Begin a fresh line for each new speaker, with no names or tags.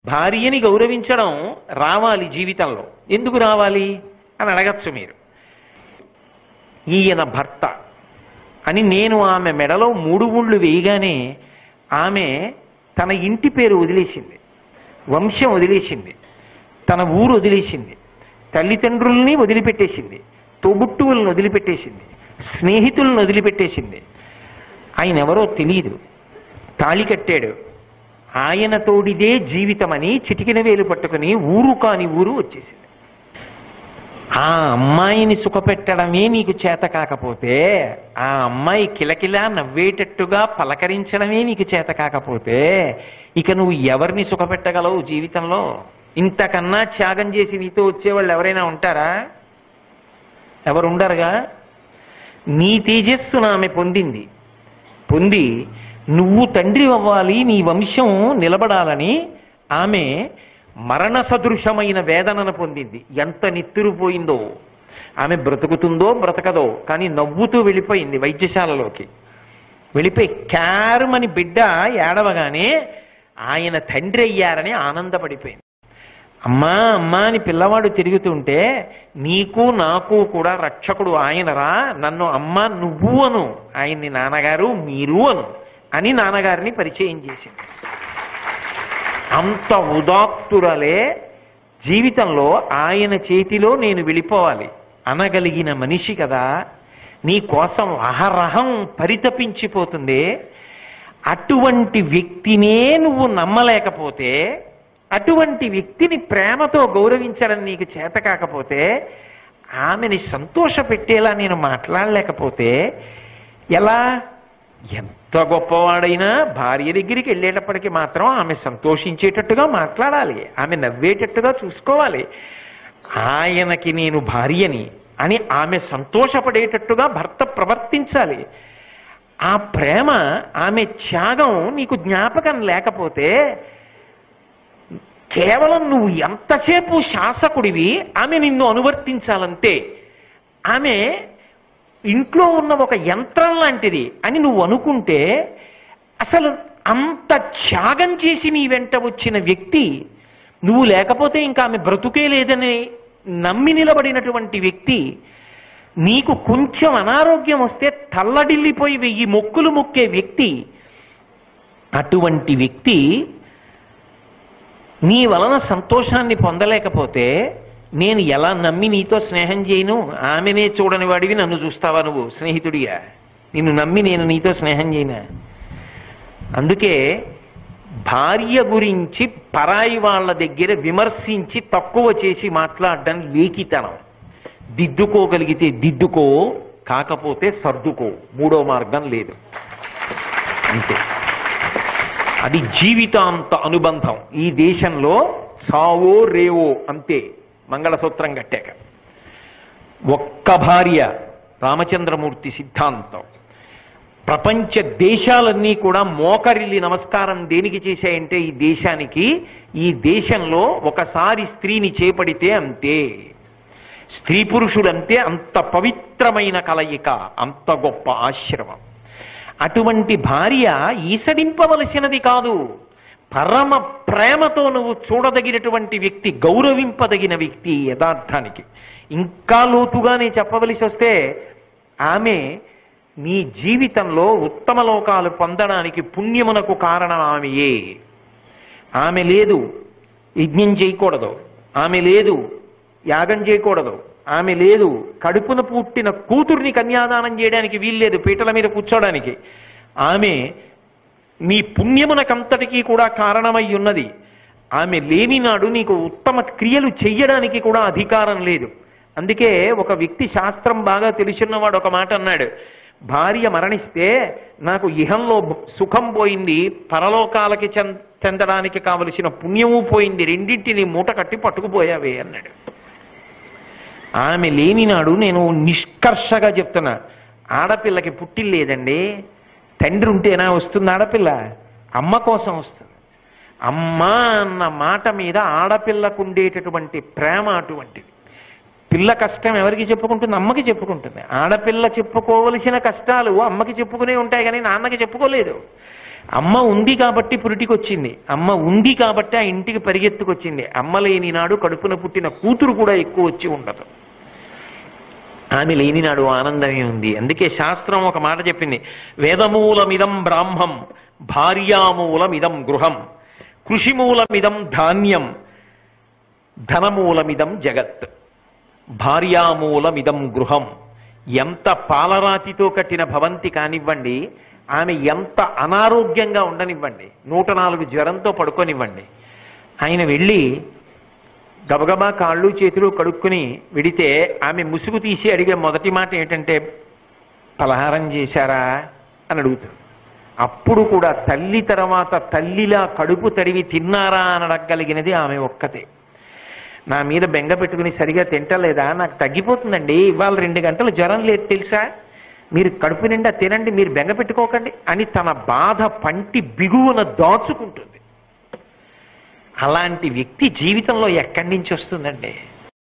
భార్యని గౌరవించడం రావాలి జీవితంలో. ఎందుకు రావాలి అని అడగచ్చు మీరు. ఈయన భర్త అని నేను ఆమె మెడలో 3 ముళ్ళు వేయగానే ఆమె తన ఇంటి పేరు వదిలేసింది, వంశం వదిలేసింది, తన ఊరు వదిలేసింది, తల్లిదండ్రుల్ని వదిలిపెట్టేసింది, తోబుట్టువులను వదిలిపెట్టేసింది, స్నేహితులను వదిలిపెట్టేసింది. ఆయన ఎవరో తెలియదు, తాళి కట్టాడు, ఆయన తోడిదే జీవితమని చిటికిన వేలు పట్టుకుని ఊరు కాని ఊరు వచ్చేసింది. ఆ అమ్మాయిని సుఖపెట్టడమే నీకు చేత కాకపోతే, ఆ అమ్మాయి కిలకిలా నవ్వేటట్టుగా పలకరించడమే నీకు చేత కాకపోతే, ఇక నువ్వు ఎవరిని సుఖపెట్టగలవు జీవితంలో? ఇంతకన్నా త్యాగం చేసి నీతో వచ్చేవాళ్ళు ఎవరైనా ఉంటారా? ఎవరు ఉండరుగా. నీ తేజస్సును ఆమె పొంది నువ్వు తండ్రి అవ్వాలి, నీ వంశం నిలబడాలని ఆమె మరణ సదృశమైన వేదనను పొందింది. ఎంత నిత్తురుపోయిందో. ఆమె బ్రతుకుతుందో బ్రతకదో కానీ నవ్వుతూ వెళ్ళిపోయింది వైద్యశాలలోకి. వెళ్ళిపోయి క్యారుమని బిడ్డ ఏడవగానే ఆయన తండ్రి అయ్యారని ఆనందపడిపోయింది. అమ్మా అమ్మా అని పిల్లవాడు తిరుగుతుంటే, నీకు నాకు కూడా రక్షకుడు ఆయనరా, నన్ను అమ్మ నువ్వు అను, ఆయన్ని నాన్నగారు మీరు అను అని నాన్నగారిని పరిచయం చేసింది. అంత ఉదాత్తురలే జీవితంలో ఆయన చేతిలో నేను వెళ్ళిపోవాలి అనగలిగిన మనిషి కదా. నీ కోసం అహరహం పరితపించిపోతుంది. అటువంటి వ్యక్తినే నువ్వు నమ్మలేకపోతే, అటువంటి వ్యక్తిని ప్రేమతో గౌరవించడం నీకు చేత కాకపోతే, ఆమెని సంతోషపెట్టేలా నేను మాట్లాడలేకపోతే ఎలా? ఎంత గొప్పవాడైనా భార్య దగ్గరికి వెళ్ళేటప్పటికి మాత్రం ఆమె సంతోషించేటట్టుగా మాట్లాడాలి, ఆమె నవ్వేటట్టుగా చూసుకోవాలి. ఆయనకి నేను భార్యని అని ఆమె సంతోషపడేటట్టుగా భర్త ప్రవర్తించాలి. ఆ ప్రేమ, ఆమె త్యాగం నీకు జ్ఞాపకం లేకపోతే, కేవలం నువ్వు ఎంతసేపు శాసకుడివి, ఆమె నిన్ను అనువర్తించాలంతే. ఆమె ఇంట్లో ఉన్న ఒక యంత్రం లాంటిది అని నువ్వు అనుకుంటే, అసలు అంత త్యాగం చేసి నీ వెంట వచ్చిన వ్యక్తి, నువ్వు లేకపోతే ఇంకా ఆమె బ్రతుకే లేదని నమ్మి నిలబడినటువంటి వ్యక్తి, నీకు కొంచెం అనారోగ్యం వస్తే తల్లడిల్లిపోయి 1000 మొక్కులు మొక్కే వ్యక్తి, అటువంటి వ్యక్తి నీ వలన సంతోషాన్ని పొందలేకపోతే నేను ఎలా నమ్మి నీతో స్నేహం చేయను? ఆమెనే చూడని వాడివి నన్ను చూస్తావా నువ్వు స్నేహితుడిగా? నిన్ను నమ్మి నేను నీతో స్నేహం చేయనా? అందుకే భార్య గురించి పరాయి వాళ్ళ దగ్గర విమర్శించి తక్కువ చేసి మాట్లాడడం లేఖితనం. దిద్దుకోగలిగితే దిద్దుకో, కాకపోతే సర్దుకో, 3వ మార్గం లేదు. అంతే. అది జీవితాంత అనుబంధం. ఈ దేశంలో చావో రేవో అంతే. మంగళసూత్రం కట్టాక ఒక్క భార్య, రామచంద్రమూర్తి సిద్ధాంతం. ప్రపంచ దేశాలన్నీ కూడా మోకరిల్లి నమస్కారం దేనికి చేశాయంటే ఈ దేశానికి. ఈ దేశంలో ఒకసారి స్త్రీని చేపడితే అంతే. స్త్రీ పురుషులంటే అంత పవిత్రమైన కలయిక, అంత గొప్ప ఆశ్రమం. అటువంటి భార్య ఈసడింపవలసినది కాదు, పరమ ప్రేమతో నువ్వు చూడదగినటువంటి వ్యక్తి, గౌరవింపదగిన వ్యక్తి. యథార్థానికి ఇంకా లోతుగానే చెప్పవలసి వస్తే, ఆమె నీ జీవితంలో ఉత్తమ లోకాలు పొందడానికి పుణ్యమునకు కారణం ఆమెయే. ఆమె లేదు యజ్ఞం చేయకూడదు, ఆమె లేదు యాగం చేయకూడదు, ఆమె లేదు కడుపున పుట్టిన కూతుర్ని కన్యాదానం చేయడానికి వీల్లేదు, పీటల మీద కూర్చోడానికి. ఆమె నీ పుణ్యమునకంతటికీ కూడా కారణమై ఉన్నది. ఆమె లేని నాడు నీకు ఉత్తమ క్రియలు చెయ్యడానికి కూడా అధికారం లేదు. అందుకే ఒక వ్యక్తి శాస్త్రం బాగా తెలిసిన్నవాడు ఒక మాట అన్నాడు, భార్య మరణిస్తే నాకు ఇహంలో సుఖం పోయింది, పరలోకాలకి చెందడానికి కావలసిన పుణ్యము పోయింది, రెండింటిని మూట కట్టి పట్టుకుపోయావే అన్నాడు. ఆమె లేనినాడు నేను నిష్కర్షగా చెప్తున్నా, ఆడపిల్లకి పుట్టిల్లేదండి. తండ్రి ఉంటేనా వస్తుంది ఆడపిల్ల? అమ్మ కోసం వస్తుంది. అమ్మ అన్న మాట మీద ఆడపిల్లకు ఉండేటటువంటి ప్రేమ అటువంటిది. పిల్ల కష్టం ఎవరికి చెప్పుకుంటుంది? అమ్మకి చెప్పుకుంటుంది. ఆడపిల్ల చెప్పుకోవలసిన కష్టాలు అమ్మకి చెప్పుకునే ఉంటాయి కానీ నాన్నకి చెప్పుకోలేదు. అమ్మ ఉంది కాబట్టి పురిటికి వచ్చింది, అమ్మ ఉంది కాబట్టి ఆ ఇంటికి పరిగెత్తుకొచ్చింది. అమ్మ లేని నాడు కడుపున పుట్టిన కూతురు కూడా ఎక్కువ వచ్చి ఉండదు. ఆమె లేని నాడు ఆనందమే ఉంది. అందుకే శాస్త్రం ఒక మాట చెప్పింది, వేదమూలమిదం బ్రాహ్మం భార్యామూలమిదం గృహం కృషిమూలమిదం ధాన్యం ధనమూలమిదం జగత్. భార్యామూలమిదం గృహం. ఎంత పాలరాతితో కట్టిన భవంతి కానివ్వండి, ఆమె ఎంత అనారోగ్యంగా ఉండనివ్వండి, 104 జ్వరంతో పడుకోనివ్వండి, ఆయన వెళ్ళి గబగబా కాళ్ళు చేతులు కడుక్కుని విడితే ఆమె ముసుగు తీసి అడిగే మొదటి మాట ఏంటంటే, పలహారం చేశారా అని అడుగుతాడు. అప్పుడు కూడా తల్లి తర్వాత తల్లిలా కడుపు తడివి తిన్నారా అని అడగగలిగినది ఆమె ఒక్కతే. నా మీద బెంగ పెట్టుకుని సరిగా తింటలేదా, నాకు తగ్గిపోతుందండి, ఇవాళ 2 గంటలు జ్వరం లేదు తెలుసా, మీరు కడుపు నిండా తినండి, మీరు బెంగ పెట్టుకోకండి అని తన బాధ పంటి బిగువున దాచుకుంటుంది. అలాంటి వ్యక్తి జీవితంలో ఎక్కడి నుంచి వస్తుందండి?